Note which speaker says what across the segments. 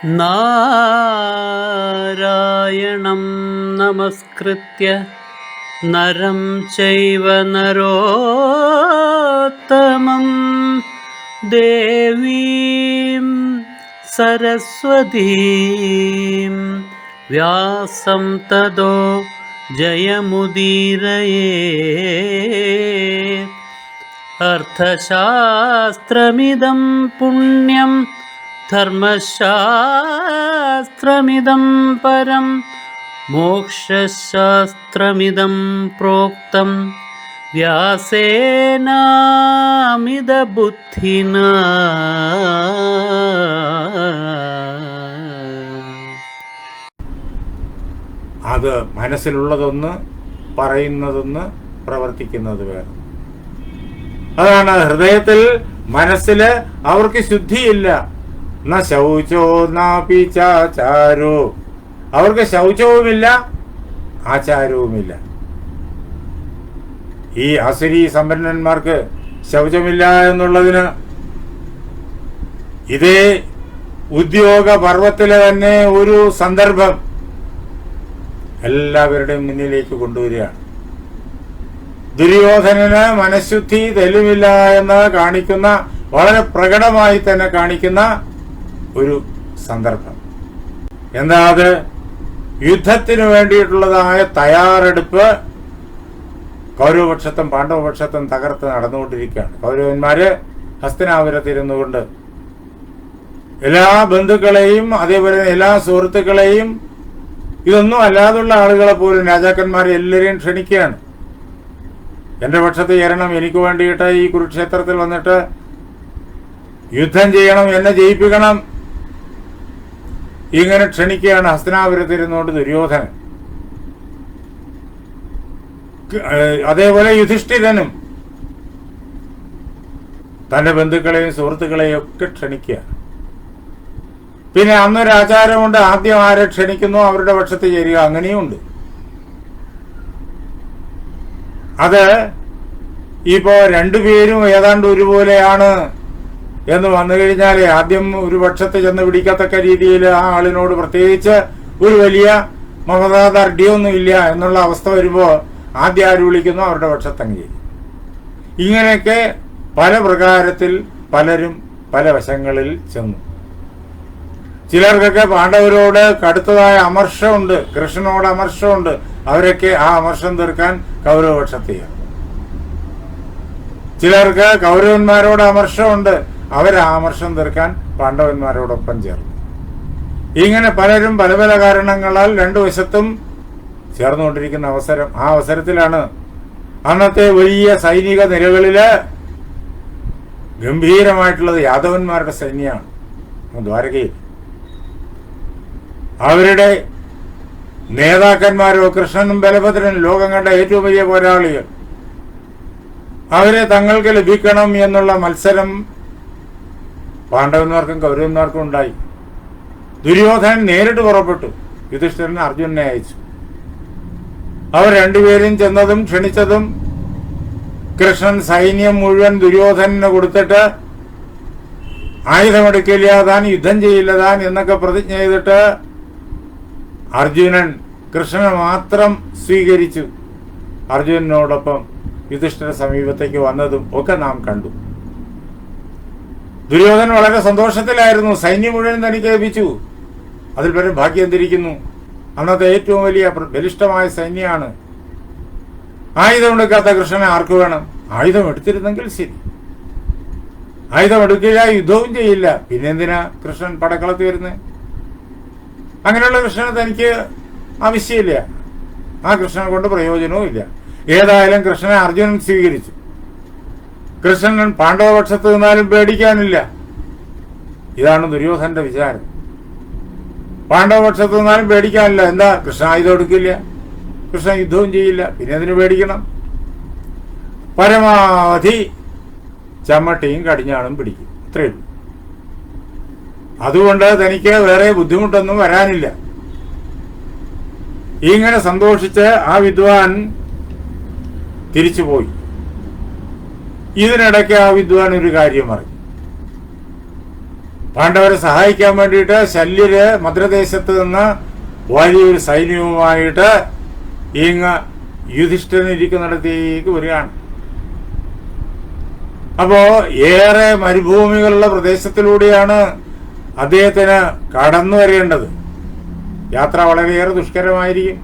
Speaker 1: നാരായണം നമസ്കൃത്യ നരം ചൈവ നരോത്തമം ദേവീം സരസ്വതീം വ്യാസം തതോ ജയമുദീരയേ. അർത്ഥശാസ്ത്രമിദം പുണ്യം ധർമ്മശാസ്ത്രമിദം പരം മോക്ഷശാസ്ത്രമിദം പ്രോക്തം വ്യാസേനാമിത ബുദ്ധിനാ.
Speaker 2: അത് മനസ്സിലുള്ളതൊന്ന്, പറയുന്നതൊന്ന്, പ്രവർത്തിക്കുന്നത് വേറെ. അതാണ് ഹൃദയത്തിൽ, മനസ്സില് അവർക്ക് ശുദ്ധിയില്ല. ന ശൗചോ നാപി ചാചാരോ, അവർക്ക് ശൗചവുമില്ല ആചാരവുമില്ല. ഈ അസുരീ സമ്പന്നന്മാർക്ക് ശൗചമില്ല എന്നുള്ളതിന് ഇതേ ഉദ്യോഗ പർവത്തിലെ തന്നെ ഒരു സന്ദർഭം എല്ലാവരുടെയും മുന്നിലേക്ക് കൊണ്ടുവരികയാണ്. ദുര്യോധനന് മനഃശുദ്ധി തെളിവില്ല എന്ന് കാണിക്കുന്ന, വളരെ പ്രകടമായി തന്നെ കാണിക്കുന്ന ഒരു സന്ദർഭം. എന്താ അത്? യുദ്ധത്തിനു വേണ്ടിയിട്ടുള്ളതായ തയ്യാറെടുപ്പ് കൗരവപക്ഷത്തും പാണ്ഡവപക്ഷത്തും തകർത്ത് നടന്നുകൊണ്ടിരിക്കുകയാണ്. കൗരവന്മാര് ഹസ്തിനാപുരത്തിരുന്നു കൊണ്ട് എല്ലാ ബന്ധുക്കളെയും അതേപോലെ എല്ലാ സുഹൃത്തുക്കളെയും, ഇതൊന്നും അല്ലാതുള്ള ആളുകളെ പോലും, രാജാക്കന്മാരെ എല്ലാവരെയും ക്ഷണിക്കുകയാണ്. എന്റെ പക്ഷത്ത് ചേരണം, എനിക്ക് വേണ്ടിയിട്ട് ഈ കുരുക്ഷേത്രത്തിൽ വന്നിട്ട് യുദ്ധം ചെയ്യണം, എന്നെ ജയിപ്പിക്കണം, ഇങ്ങനെ ക്ഷണിക്കുകയാണ് ഹസ്തിനാപുരത്തിരുന്നുകൊണ്ട് ദുര്യോധനൻ. അതേപോലെ യുധിഷ്ഠിരനും തന്റെ ബന്ധുക്കളെയും സുഹൃത്തുക്കളെയും ഒക്കെ ക്ഷണിക്കുക. പിന്നെ അന്നൊരു ആചാരമുണ്ട്, ആദ്യം ആരെ ക്ഷണിക്കുന്നു അവരുടെ പക്ഷത്ത് ചേരുക, അങ്ങനെയുമുണ്ട്. അത് ഇപ്പോ രണ്ടുപേരും ഏതാണ്ട് ഒരുപോലെയാണ് എന്ന് വന്നു കഴിഞ്ഞാൽ ആദ്യം ഒരു പക്ഷത്ത് ചെന്ന് പിടിക്കത്തക്ക രീതിയിൽ ആ ആളിനോട് പ്രത്യേകിച്ച് ഒരു വലിയ മമതാദാർഢ്യമൊന്നുമില്ല എന്നുള്ള അവസ്ഥ വരുമ്പോൾ ആദ്യം ആര് വിളിക്കുന്നു അവരുടെ പക്ഷത്തങ്ങ് ചെയ്യും. ഇങ്ങനെയൊക്കെ പല പ്രകാരത്തിൽ പലരും പല വശങ്ങളിൽ ചെന്നു. ചിലർക്കൊക്കെ പാണ്ഡവരോട് കടുത്തതായ അമർഷമുണ്ട്, കൃഷ്ണനോട് അമർഷമുണ്ട്, അവരൊക്കെ ആ അമർഷം തീർക്കാൻ കൗരവപക്ഷത്തെയാണ്. ചിലർക്ക് കൗരവന്മാരോട് അമർഷമുണ്ട്, അവരാ അമർഷം തീർക്കാൻ പാണ്ഡവന്മാരോടൊപ്പം ചേർന്നു. ഇങ്ങനെ പലരും പല പല കാരണങ്ങളാൽ രണ്ടു വശത്തും ചേർന്നുകൊണ്ടിരിക്കുന്ന അവസരം. ആ അവസരത്തിലാണ് അന്നത്തെ വലിയ സൈനിക നിരകളില് ഗംഭീരമായിട്ടുള്ളത് യാദവന്മാരുടെ സൈന്യമാണ് ദ്വാരകയിൽ. അവരുടെ നേതാക്കന്മാരോ കൃഷ്ണനും ബലഭദ്രനും, ലോകം കണ്ട ഏറ്റവും വലിയ പോരാളികൾ, അവരെ തങ്ങൾക്ക് ലഭിക്കണം എന്നുള്ള മത്സരം പാണ്ഡവന്മാർക്കും കൗരവന്മാർക്കും ഉണ്ടായി. ദുര്യോധനൻ നേരിട്ട് പുറപ്പെട്ടു, യുധിഷ്ഠിരൻ അർജുനനെ അയച്ചു. അവർ രണ്ടുപേരും ചെന്നതും ക്ഷണിച്ചതും കൃഷ്ണൻ സൈന്യം മുഴുവൻ ദുര്യോധനന് കൊടുത്തിട്ട് ആയുധമെടുക്കില്ല താൻ, യുദ്ധം ചെയ്യില്ല താൻ എന്നൊക്കെ പ്രതിജ്ഞ ചെയ്തിട്ട് അർജുനൻ കൃഷ്ണനെ മാത്രം സ്വീകരിച്ചു. അർജുനനോടൊപ്പം യുധിഷ്ഠിര സമീപത്തേക്ക് വന്നതും ഒക്കെ നാം കണ്ടു. ദുര്യോധനൻ വളരെ സന്തോഷത്തിലായിരുന്നു. സൈന്യം മുഴുവൻ തനിക്ക് ലഭിച്ചു. അതിൽ പരം ഭാഗ്യം എന്തിരിക്കുന്നു? അന്നത്തെ ഏറ്റവും വലിയ ബലിഷ്ഠമായ സൈന്യമാണ്. ആയുധം എടുക്കാത്ത കൃഷ്ണനെ ആർക്ക് വേണം? ആയുധം എടുത്തിരുന്നെങ്കിൽ ശരി. ആയുധം എടുക്കില്ല, യുദ്ധവും ചെയ്യില്ല, പിന്നെ എന്തിനാ കൃഷ്ണൻ പടക്കളത്തിൽ വരുന്നത്? അങ്ങനെയുള്ള കൃഷ്ണനെ തനിക്ക് ആവശ്യമില്ല. ആ കൃഷ്ണനെ കൊണ്ട് പ്രയോജനവും ഇല്ല. ഏതായാലും കൃഷ്ണനെ അർജുനൻ സ്വീകരിച്ചു. കൃഷ്ണൻ പാണ്ഡവപക്ഷത്ത് നിന്നാലും പേടിക്കാനില്ല. ഇതാണ് ദുര്യോധനന്റെ വിചാരം. പാണ്ഡവപക്ഷത്ത് നിന്നാലും പേടിക്കാനില്ല. എന്താ? കൃഷ്ണ ആയുധം എടുക്കില്ല, കൃഷ്ണൻ യുദ്ധവും ചെയ്യില്ല, പിന്നെ അതിന് പേടിക്കണം? പരമാവധി ചമ്മട്ടിയും കടിഞ്ഞാണും പിടിക്കും, അത്രയേ ഉള്ളൂ. അതുകൊണ്ട് തനിക്ക് വേറെ ബുദ്ധിമുട്ടൊന്നും വരാനില്ല. ഇങ്ങനെ സന്തോഷിച്ച് ആ വിദ്വാൻ തിരിച്ചുപോയി. ഇതിനിടയ്ക്ക് ആ വിദ്വാൻ ഒരു കാര്യം അറിഞ്ഞു. പാണ്ഡവരെ സഹായിക്കാൻ വേണ്ടിയിട്ട് ശല്യര് മദ്രദേശത്ത് നിന്ന് വലിയൊരു സൈന്യവുമായിട്ട് ഇങ്ങ് യുധിഷ്ഠിരൻ ഇരിക്കുന്നിടത്തേക്ക് വരികയാണ്. അപ്പോ ഏറെ മരുഭൂമികളുള്ള പ്രദേശത്തിലൂടെയാണ് അദ്ദേഹത്തിന് കടന്നു വരേണ്ടത്. യാത്ര വളരെയേറെ ദുഷ്കരമായിരിക്കും.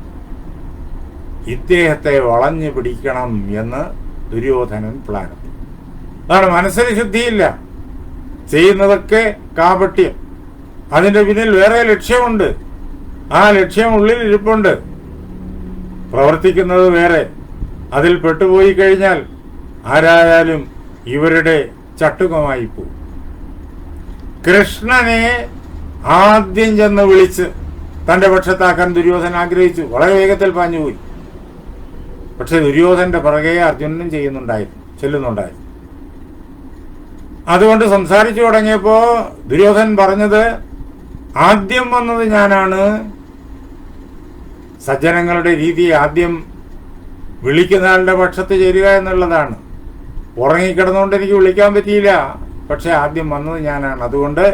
Speaker 2: ഇദ്ദേഹത്തെ വളഞ്ഞു പിടിക്കണം എന്ന് ദുര്യോധനൻ പ്ലാൻ. അതാണ്, മനസ്സിന് ശുദ്ധിയില്ല, ചെയ്യുന്നതൊക്കെ കാപട്യം. അതിന്റെ പിന്നിൽ വേറെ ലക്ഷ്യമുണ്ട്. ആ ലക്ഷ്യം ഉള്ളിൽ ഇരിപ്പുണ്ട്, പ്രവർത്തിക്കുന്നത് വേറെ. അതിൽ പെട്ടുപോയി കഴിഞ്ഞാൽ ആരായാലും ഇവരുടെ ചട്ടുകമായി പോകും. കൃഷ്ണനെ ആദ്യം ചെന്ന് വിളിച്ച് തന്റെ പക്ഷത്താക്കാൻ ദുര്യോധനൻ ആഗ്രഹിച്ചു. വളരെ വേഗത്തിൽ പാഞ്ഞുപോയി. പക്ഷെ ദുര്യോധന്റെ പിറകെ അർജുനനും ചെല്ലുന്നുണ്ടായിരുന്നു. അതുകൊണ്ട് സംസാരിച്ചു തുടങ്ങിയപ്പോ ദുര്യോധനൻ പറഞ്ഞത്, ആദ്യം വന്നത് ഞാനാണ്. സജ്ജനങ്ങളുടെ രീതി ആദ്യം വിളിക്കുന്ന ആളുടെ പക്ഷത്ത് ചേരുക എന്നുള്ളതാണ്. ഉറങ്ങിക്കിടന്നുകൊണ്ട് എനിക്ക് വിളിക്കാൻ പറ്റിയില്ല, പക്ഷെ ആദ്യം വന്നത് ഞാനാണ്. അതുകൊണ്ട്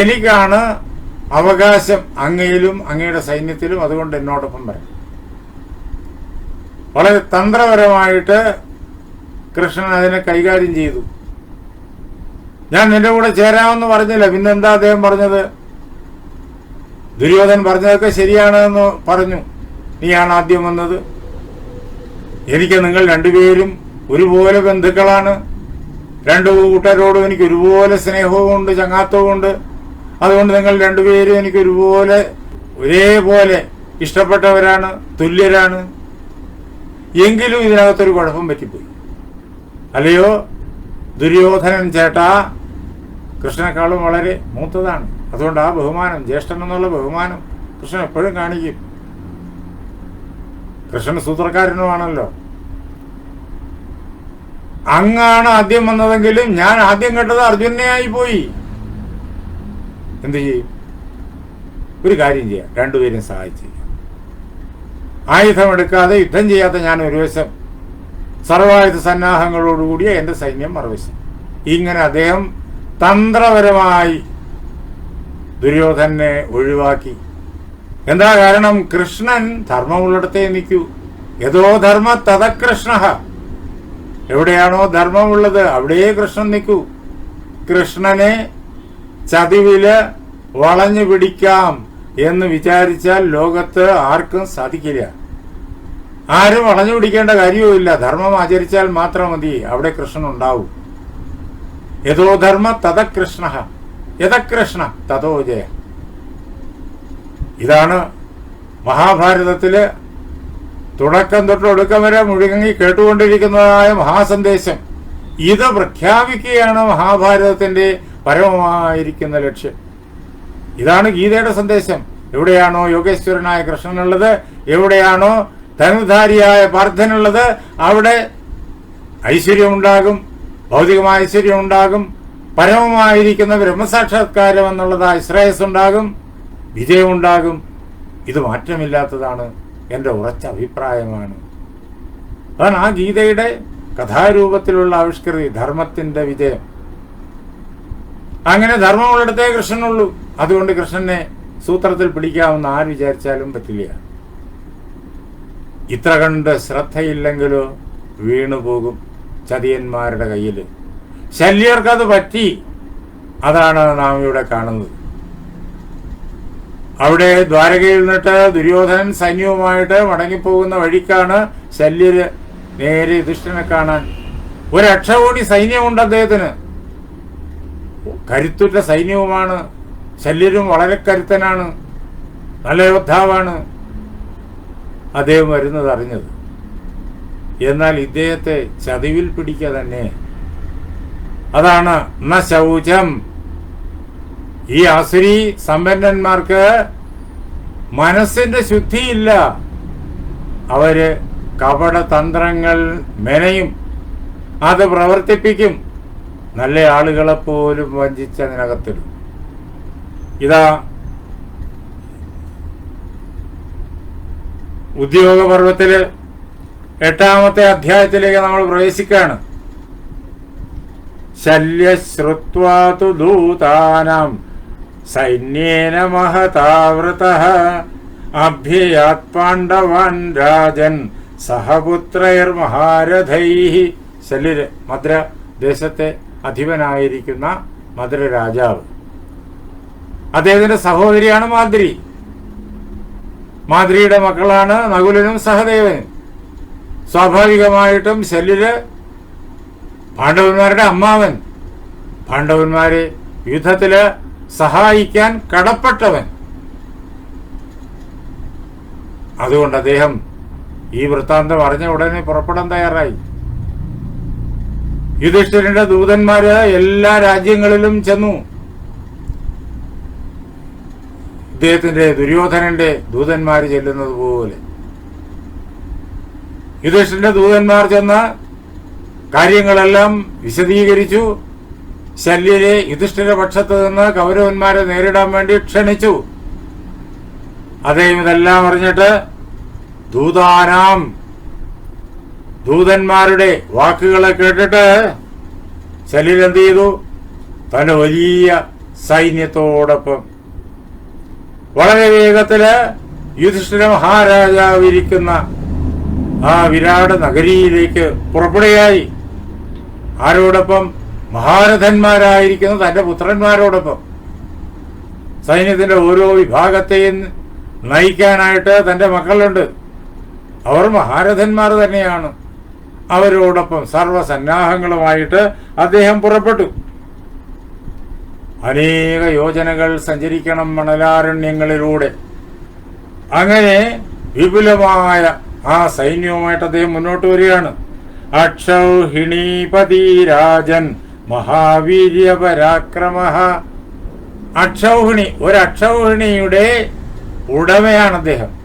Speaker 2: എനിക്കാണ് അവകാശം അങ്ങയിലും അങ്ങയുടെ സൈന്യത്തിലും. അതുകൊണ്ട് എന്നോടൊപ്പം വരാം. വളരെ തന്ത്രപരമായിട്ട് കൃഷ്ണൻ അതിനെ കൈകാര്യം ചെയ്തു. ഞാൻ നിന്റെ കൂടെ ചേരാമെന്ന് പറഞ്ഞില്ല. പിന്നെന്താ അദ്ദേഹം പറഞ്ഞത്? ദുര്യോധനൻ പറഞ്ഞതൊക്കെ ശരിയാണെന്ന് പറഞ്ഞു. നീയാണ് ആദ്യം വന്നത്. എനിക്ക് നിങ്ങൾ രണ്ടുപേരും ഒരുപോലെ ബന്ധുക്കളാണ്. രണ്ടു കൂട്ടരോടും എനിക്ക് ഒരുപോലെ സ്നേഹവും ഉണ്ട്, ചങ്ങാത്തവും ഉണ്ട്. അതുകൊണ്ട് നിങ്ങൾ രണ്ടുപേരും എനിക്ക് ഒരേപോലെ ഇഷ്ടപ്പെട്ടവരാണ്, തുല്യരാണ്. എങ്കിലും ഇതിനകത്തൊരു കുഴപ്പം പറ്റിപ്പോയി. അല്ലയോ ദുര്യോധനൻ ചേട്ടാ, കൃഷ്ണനേക്കാളും വളരെ മൂത്തതാണ്. അതുകൊണ്ട് ആ ബഹുമാനം, ജ്യേഷ്ഠൻ എന്നുള്ള ബഹുമാനം കൃഷ്ണൻ എപ്പോഴും കാണിക്കും. കൃഷ്ണൻ സൂത്രക്കാരനുമാണല്ലോ. അങ്ങാണ് ആദ്യം വന്നതെങ്കിലും ഞാൻ ആദ്യം കേട്ടത് അർജുനനെയായി പോയി. എന്തു ചെയ്യും? ഒരു കാര്യം ചെയ്യാം, രണ്ടുപേരും സഹായിച്ചു. ആയുധമെടുക്കാതെ യുദ്ധം ചെയ്യാത്ത ഞാൻ ഒരു വശം, സർവായുധ സന്നാഹങ്ങളോടുകൂടിയ എന്റെ സൈന്യം മറുവശം. ഇങ്ങനെ അദ്ദേഹം തന്ത്രപരമായി ദുര്യോധനെ ഒഴിവാക്കി. എന്താ കാരണം? കൃഷ്ണൻ ധർമ്മമുള്ളിടത്തേ നിൽക്കൂ. യഥോ ധർമ്മ തഥ കൃഷ്ണ. എവിടെയാണോ ധർമ്മമുള്ളത് അവിടെ കൃഷ്ണൻ നിൽക്കൂ. കൃഷ്ണനെ ചതിവില് വളഞ്ഞു പിടിക്കാം എന്ന് വിചാരിച്ചാൽ ലോകത്ത് ആർക്കും സാധിക്കില്ല. ആരും വളഞ്ഞു പിടിക്കേണ്ട കാര്യവുമില്ല. ധർമ്മം ആചരിച്ചാൽ മാത്രം മതി, അവിടെ കൃഷ്ണൻ ഉണ്ടാവും. യഥോ ധർമ്മ തഥ കൃഷ്ണ, യഥകൃഷ്ണ തഥോ ജയ. ഇതാണ് മഹാഭാരതത്തില് തുടക്കം തൊട്ട് ഒടുക്കം വരെ മുഴുകി കേട്ടുകൊണ്ടിരിക്കുന്നതായ മഹാസന്ദേശം. ഇത് പ്രഖ്യാപിക്കുകയാണ് മഹാഭാരതത്തിന്റെ പരമമായിരിക്കുന്ന ലക്ഷ്യം. ഇതാണ് ഗീതയുടെ സന്ദേശം. എവിടെയാണോ യോഗേശ്വരനായ കൃഷ്ണനുള്ളത്, എവിടെയാണോ ധനുധാരിയായ പാർത്ഥനുള്ളത്, അവിടെ ഐശ്വര്യമുണ്ടാകും, ഭൗതികമായ ഐശ്വര്യം ഉണ്ടാകും, പരമമായിരിക്കുന്ന ബ്രഹ്മസാക്ഷാത്കാരം എന്നുള്ളതായ ശ്രേയസ് ഉണ്ടാകും, വിജയമുണ്ടാകും. ഇത് മാറ്റമില്ലാത്തതാണ്, എൻ്റെ ഉറച്ച അഭിപ്രായമാണ്. അതാണ് ആ ഗീതയുടെ കഥാരൂപത്തിലുള്ള ആവിഷ്കൃതി, ധർമ്മത്തിന്റെ വിജയം. അങ്ങനെ ധർമ്മമുള്ളിടത്തേ കൃഷ്ണനുള്ളൂ. അതുകൊണ്ട് കൃഷ്ണനെ സൂത്രത്തിൽ പിടിക്കാമെന്ന് ആര് വിചാരിച്ചാലും പറ്റില്ല. ഇത്ര കണ്ട് ശ്രദ്ധയില്ലെങ്കിലോ വീണുപോകും ചതിയന്മാരുടെ കയ്യിൽ. ശല്യർക്കത് പറ്റി. അതാണ് നാം ഇവിടെ കാണുന്നത്. അവിടെ ദ്വാരകയിൽ നിന്നിട്ട് ദുര്യോധനൻ സൈന്യവുമായിട്ട് മടങ്ങിപ്പോകുന്ന വഴിക്കാണ് ശല്യര് നേരെ യുധിഷ്ഠിരനെ കാണാൻ. ഒരക്ഷകോടി സൈന്യമുണ്ട് അദ്ദേഹത്തിന്. കരുത്തുറ്റ സൈന്യവുമാണ്. ശല്യരും വളരെ കരുത്തനാണ്, നല്ല യോദ്ധാവാണ്. അദ്ദേഹം വരുന്നത് അറിഞ്ഞത്. എന്നാൽ ഇദ്ദേഹത്തെ ചതിവിൽ പിടിക്കുക തന്നെ. അതാണ് ന ശൗചം. ഈ ആസുരി സമ്പന്നന്മാർക്ക് മനസ്സിന്റെ ശുദ്ധിയില്ല. അവര് കപട തന്ത്രങ്ങൾ മെനയും, അത് പ്രവർത്തിപ്പിക്കും. നല്ല ആളുകളെപ്പോലും വഞ്ചിച്ചതിനകത്തിടും. ഇതാ ഉദ്യോഗപർവത്തില് 8-ാമത്തെ അധ്യായത്തിലേക്ക് നമ്മൾ പ്രവേശിക്കുകയാണ്. ശല്യശ്രുത്വാ തു ദൂതാനാം സൈന്യേന മഹതാവൃതഃ അഭ്യയാത് പാണ്ഡവാൻ രാജൻ സഹപുത്രൈർമഹാരഥൈഃ. ശല്യര് മദ്ര ദേശത്തെ അധിപനായിരിക്കുന്ന മദ്ര രാജാവ്, അദ്ദേഹത്തിന്റെ സഹോദരിയാണ് മാദ്രി. മാദ്രിയുടെ മക്കളാണ് നകുലനും സഹദേവനും. സ്വാഭാവികമായിട്ടും ശല്യര് പാണ്ഡവന്മാരുടെ അമ്മാവൻ, പാണ്ഡവന്മാരെ യുദ്ധത്തില് സഹായിക്കാൻ കടപ്പെട്ടവൻ. അതുകൊണ്ട് അദ്ദേഹം ഈ വൃത്താന്തം അറിഞ്ഞ ഉടനെ പുറപ്പെടാൻ തയ്യാറായി. യുധിഷ്ഠിരന്റെ ദൂതന്മാര് എല്ലാ രാജ്യങ്ങളിലും ചെന്നു. ഇദ്ദേഹത്തിന്റെ ദുര്യോധനന്റെ ദൂതന്മാര് ചെല്ലുന്നത് പോലെ യുധിഷ്ഠിരന്റെ ദൂതന്മാർ ചെന്ന് കാര്യങ്ങളെല്ലാം വിശദീകരിച്ചു. ശല്യരെ യുധിഷ്ഠിര പക്ഷത്ത് നിന്ന് കൗരവന്മാരെ നേരിടാൻ വേണ്ടി ക്ഷണിച്ചു. അദ്ദേഹം ഇതെല്ലാം അറിഞ്ഞിട്ട് ദൂതാനാം, ദൂതന്മാരുടെ വാക്കുകളെ കേട്ടിട്ട് ശല്യർ എന്ത് ചെയ്തു? തന്റെ വലിയ സൈന്യത്തോടൊപ്പം വളരെ വേഗത്തില് യുധിഷ്ഠിര മഹാരാജാവ് ഇരിക്കുന്ന ആ വിരാട് നഗരിയിലേക്ക് പുറപ്പെടുകയായി. ആരോടൊപ്പം? മഹാരഥന്മാരായിരിക്കുന്ന തന്റെ പുത്രന്മാരോടൊപ്പം. സൈന്യത്തിന്റെ ഓരോ വിഭാഗത്തെയും നയിക്കാനായിട്ട് തന്റെ മക്കളുണ്ട്. അവർ മഹാരഥന്മാർ തന്നെയാണ്. അവരോടൊപ്പം സർവസന്നാഹങ്ങളുമായിട്ട് അദ്ദേഹം പുറപ്പെട്ടു. അനേക യോജനകൾ സഞ്ചരിക്കണം മണലാരണ്യങ്ങളിലൂടെ. അങ്ങനെ വിപുലമായ ആ സൈന്യവുമായിട്ട് അദ്ദേഹം മുന്നോട്ട് വരികയാണ്. അക്ഷൗഹിണീപതി രാജൻ മഹാവീര്യ പരാക്രമ. അക്ഷൗഹിണി, ഒരു അക്ഷൗഹിണിയുടെ ഉടമയാണ് അദ്ദേഹം.